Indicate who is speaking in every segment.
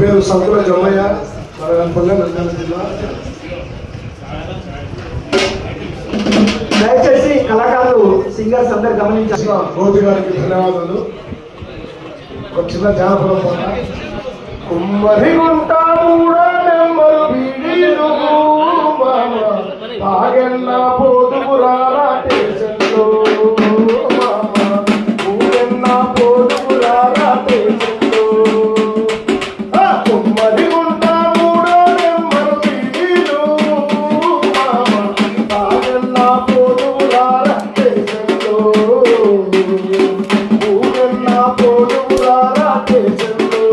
Speaker 1: పేరు సంకుల జమ్మయ్య, నంద్యాల జిల్లా.
Speaker 2: దయచేసి కళాకారులు సింగర్స్ అందరు గమనించాల్సిన
Speaker 1: గోపి గారికి ధన్యవాదాలు. ఒక చిన్న జానపదం పాట. కుమ్మరి గుంట మూడో నెంబరు బీడీలు మామ తాగెన్న పోదుపురారా టేషన్లో మామ ఊగెన్న పోదుపురారా టేషన్లో. కుమ్మరి గుంట మూడో నెంబరు బీడీలు మామ తాగెన్న పోదుపురారా టేషన్లో ఊగెన్న పోదుపురారా టేషన్లో.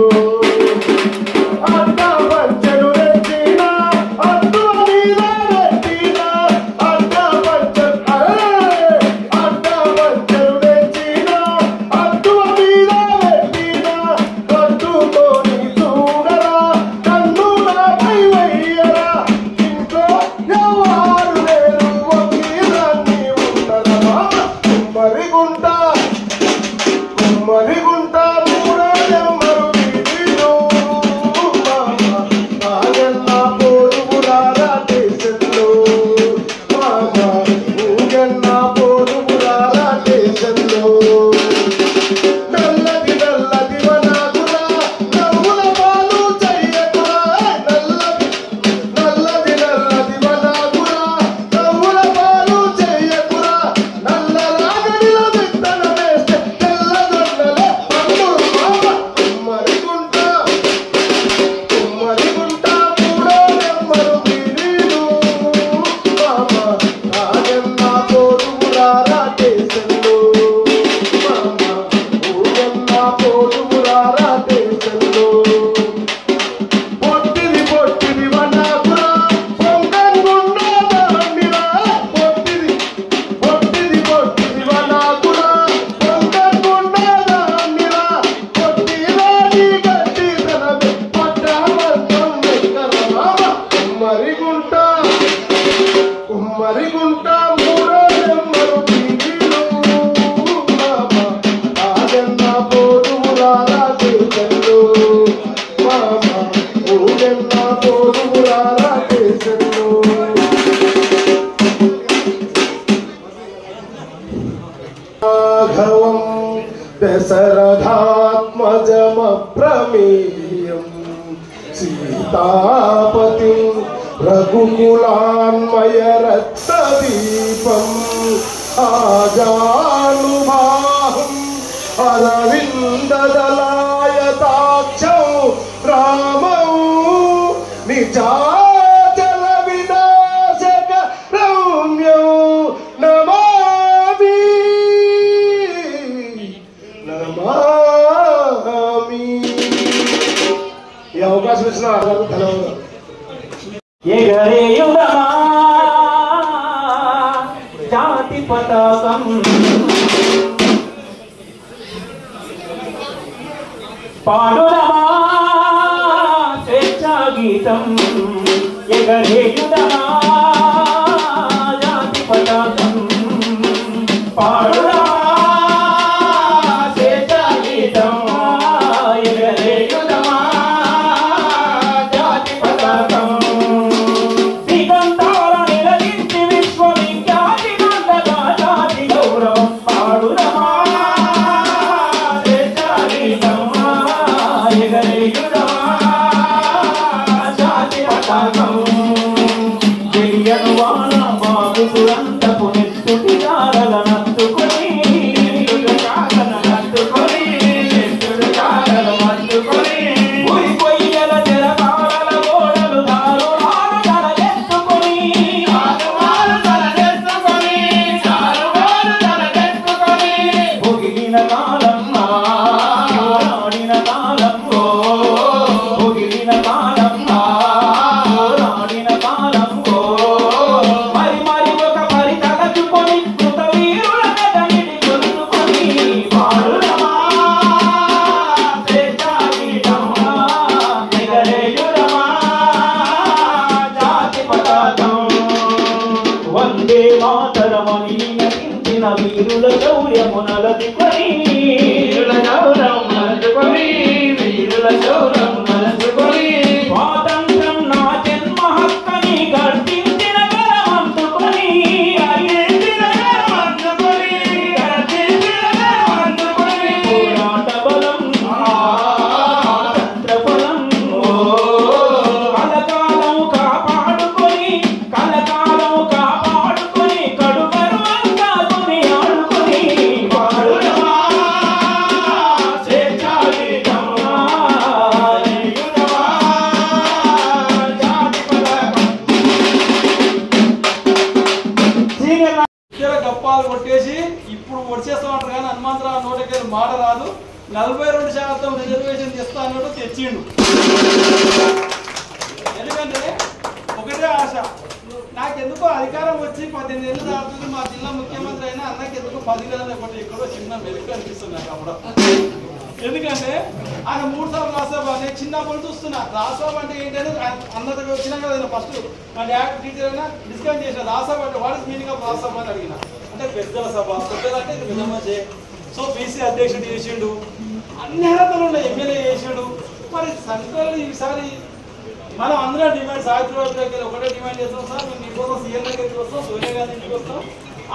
Speaker 1: दशरथात्मजमप्रमेयं सीतापतिं रघुकुलान्मयरत्नदीपम् आजानुबाहुम् अरविन्ददलायताक्षौ रामौ निजाचल विनाशक रम्यौ नमामि नमामि।
Speaker 3: ఎగరేయుదమా జాతి పతాకం పాడుదమా స్వేచ్ఛా గీతం ఎగరేయుదమా జాతి పతాకం పాడుదమా స్వేచ్ఛా గీతం ఎగరేయుదమా జాతి పతాకం దిగంతాల నిలదించి విశ్వవిఖ్యాతి నందగా జాతి గౌరవం పాడుదమా స్వేచ్ఛా గీతం ఎగరేయుదమా జాతి పతాకం తెలియను వాన బాబుకులంతపు నెత్తుటి జారలనత్తుకొని ఉరి పొయ్యల తెరకాల గోడలు దారుణాలు తలెత్తుకొని పొగిలిన కాలం నాడిన కాలం పొగిలిన కాలం నాడిన కాలం మరి మరి ఒక పరి తలచుకొని కృత వీరుల కథనిడి కొలుచుకొని పాడుదమా స్వేచ్ఛా గీతమా ఎగరేయుదమా జాతి పతాకం వందే మాతరమని నినదించిన వీరుల శౌర్యమునలదుకొని స్వాతంత్రం నా జన్మ హక్కని గర్జించిన గరమంతుకొని పోరాట బలం స్వాతంత్ర బలం కలకాలం కాపాడుకొని కడుగరువంతా కొని ఆడుకొని పాడుదమా స్వేచ్ఛా గీతమా ఎగరేయుదమా జాతి పతాకం
Speaker 4: గప్పాలు కొట్టేసి ఇప్పుడు వచ్చేస్తామంటారు కానీ హనుమంతరావు నోటికి మాట రాదు. 42% రిజర్వేషన్ తెస్తా అన్నాడు, తెచ్చిండు. ఎందుకంటే ఒకటే ఆశ, నాకెందుకో అధికారం వచ్చి 18 ఏళ్ళు దాటుతుంది, మా జిల్లా ముఖ్యమంత్రి అయినా అన్నకి ఎందుకు 10 నెలలు ఒకటి ఎక్కడో చిన్న మెరుగు అనిపిస్తుంది నాకు అప్పుడు. ఎందుకంటే ఆయన 3 సార్లు రాజ్యసభ, నేను చిన్నప్పుడు చూస్తున్నా రాజ్యసభ అంటే ఏంటంటే అందరికి వచ్చినా కదా. ఫస్ట్ మా డాడ్ టీచర్ అయినా డిస్కస్ చేసిన రాజ్యసభ అంటే what is meaning of Rajya Sabha అని అడిగిన. అంటే పెద్దల సభ, పెద్దలు అంటే నిజమే. సో బీసీ అధ్యక్షుడు చేసిండు, అన్ని అర్హతలు ఉన్నాయి, ఎమ్మెల్యే చేసిండు. మరి సెంట్రల్ ఈసారి మనం అందరం డిమాండ్, సావిత్రిబాబు దగ్గర ఒకటే డిమాండ్ చేస్తాం, సార్ మేము మీకోసం సీఎం దగ్గరికి వస్తాం, సోనియా గాంధీ ఇంటికి వస్తాం,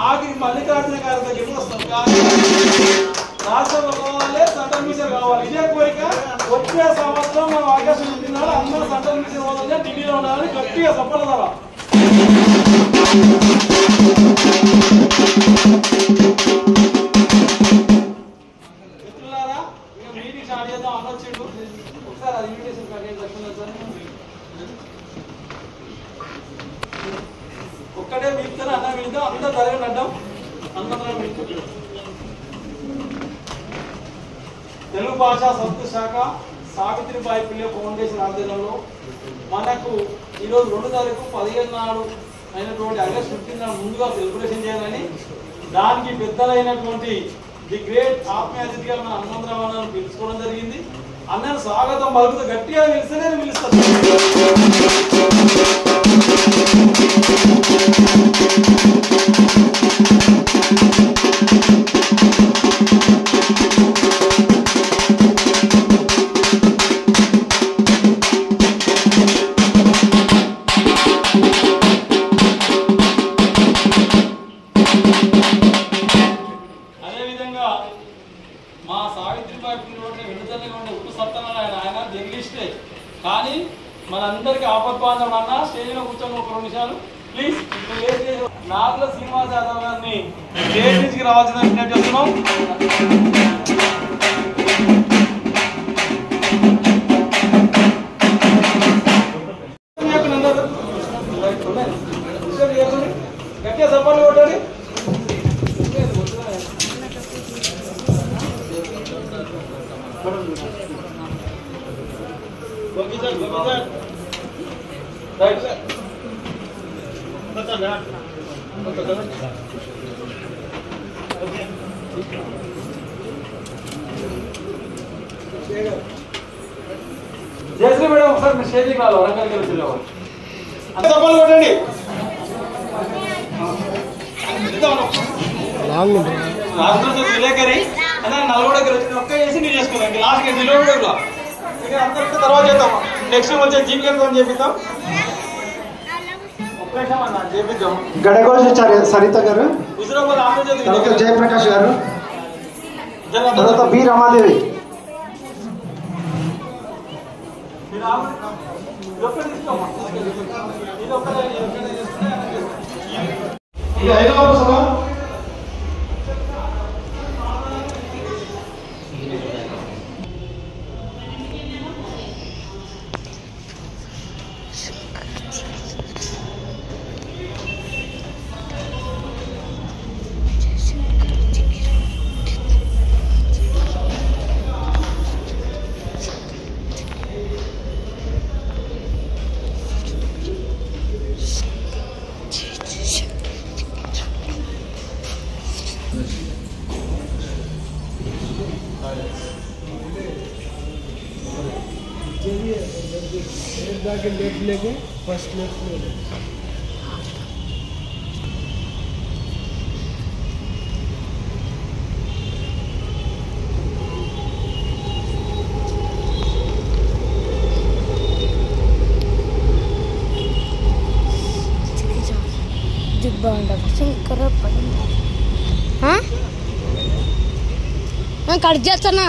Speaker 4: ఆఖరికి మల్లికార్జున గారి దగ్గరికి వస్తాం. కానీ రాజ్యసభ కావాలి, సెంట్రల్ మిషన్ కావాలి, ఇదే కోరిక. వచ్చే సంవత్సరం మనం ఆగస్టు 8 నాడు అందరూ సెంట్రల్ మిషన్ పోతుంటే ఢిల్లీలో ఉండాలని గట్టిగా చెప్పగలరా? మిత్రులారా, ఇక మీటింగ్ స్టార్ట్ చేద్దాం అనొచ్చిండు. ఒకసారి అది ఇన్విటేషన్ కట్టేది చెప్తున్నాను సార్. ఒక్కటే మీతో అన్న వెళ్దాం, అంతా జరగని అడ్డం అందరం తెలుగు భాషా సంస్కృతి శాఖ సావిత్రిబాయి పుల్లే ఫౌండేషన్ ఆధ్వర్యంలో మనకు ఈరోజు 2 తారీఖు 17 నాడు అయినటువంటి ఆగస్టు 15 నాడు ముందుగా సెలబ్రేషన్ చేయాలని, దానికి పెద్దలైనటువంటి ది గ్రేట్ ఆత్మీయ అతిథిగా మన హనుమంతరావు అన్నను పిలుచుకోవడం జరిగింది. అన్నను స్వాగతం పలుకుతూ గట్టిగా పిలిస్తేనే పిలుస్తారు. అదేవిధంగా మా సావిత్రిబాయి పుల్లే విడుదలగా ఉండే ఉప్పు సత్యనారాయణ ఆయన జర్నలిస్టే, కానీ మనందరికీ ఆపద్బాంధవుడు అన్న. స్టేజ్లో కూర్చొని ఒక 2 నిమిషాలు ప్లీజ్. నార్ల శ్రీనివాస్ యాదవ్ గారిని స్టేజ్ నుంచి రావాల్సిన విజ్ఞప్తి చేస్తున్నాం. గట్టిగా సపోర్ట్ కొట్టండి. జయశ్రీ మేడం ఒకసారి మీ స్టేజ్కి రావాలి వరంగల్కి వచ్చేవాళ్ళు అంత చెప్పాలి కొట్టండి విలేకరి అదే నల్గొండ దగ్గర వచ్చి ఒక్క వేసి నేను చేసుకున్నాను లాస్ట్ నిలబడి ఇక అందరికీ తర్వాత చేద్దాం నెక్స్ట్ వచ్చే జీవితంతో చేపిద్దాం ఒక్క నిమిషం అన్న చేపిద్దాం
Speaker 2: గడగోషాచార్య సరిత గారు,
Speaker 4: హుజురాబాద్ ఆంధ్రజ్యోతి
Speaker 2: తర్వాత జయప్రకాష్ గారు, తర్వాత బి రమాదేవి.
Speaker 1: ఇది 5వ సభ.
Speaker 5: కట్ చేస్తానా